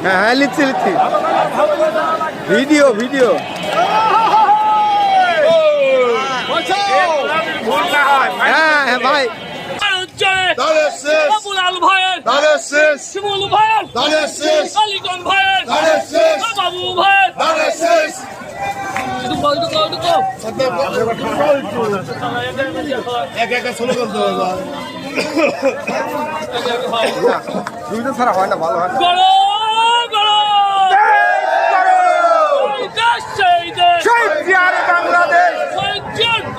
হ্যাঁ হ্যাঁ লিখছি লিখছি ভিডিও ভিডিও হ্যাঁ হ্যাঁ ভাই শিমুল ভাইয়ের কালীগঞ্জ ভাইয়ের বাবু ভাইয়ের দুইটা ছাড়া হয় না ভালো হয় না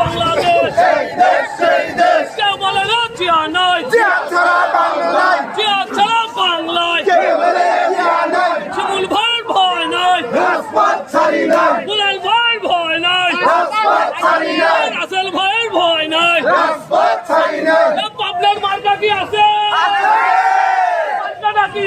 বাংলাদেশ কেউ বলে না জিয়া নয় শিমুল ভাইয়ের ভয় নয় বুলাল ভাইয়ের ভয় নয় রাসেল ভাইয়ের ভয় নয় পাবলিক মার্কা কি আছে মার্কাটা কি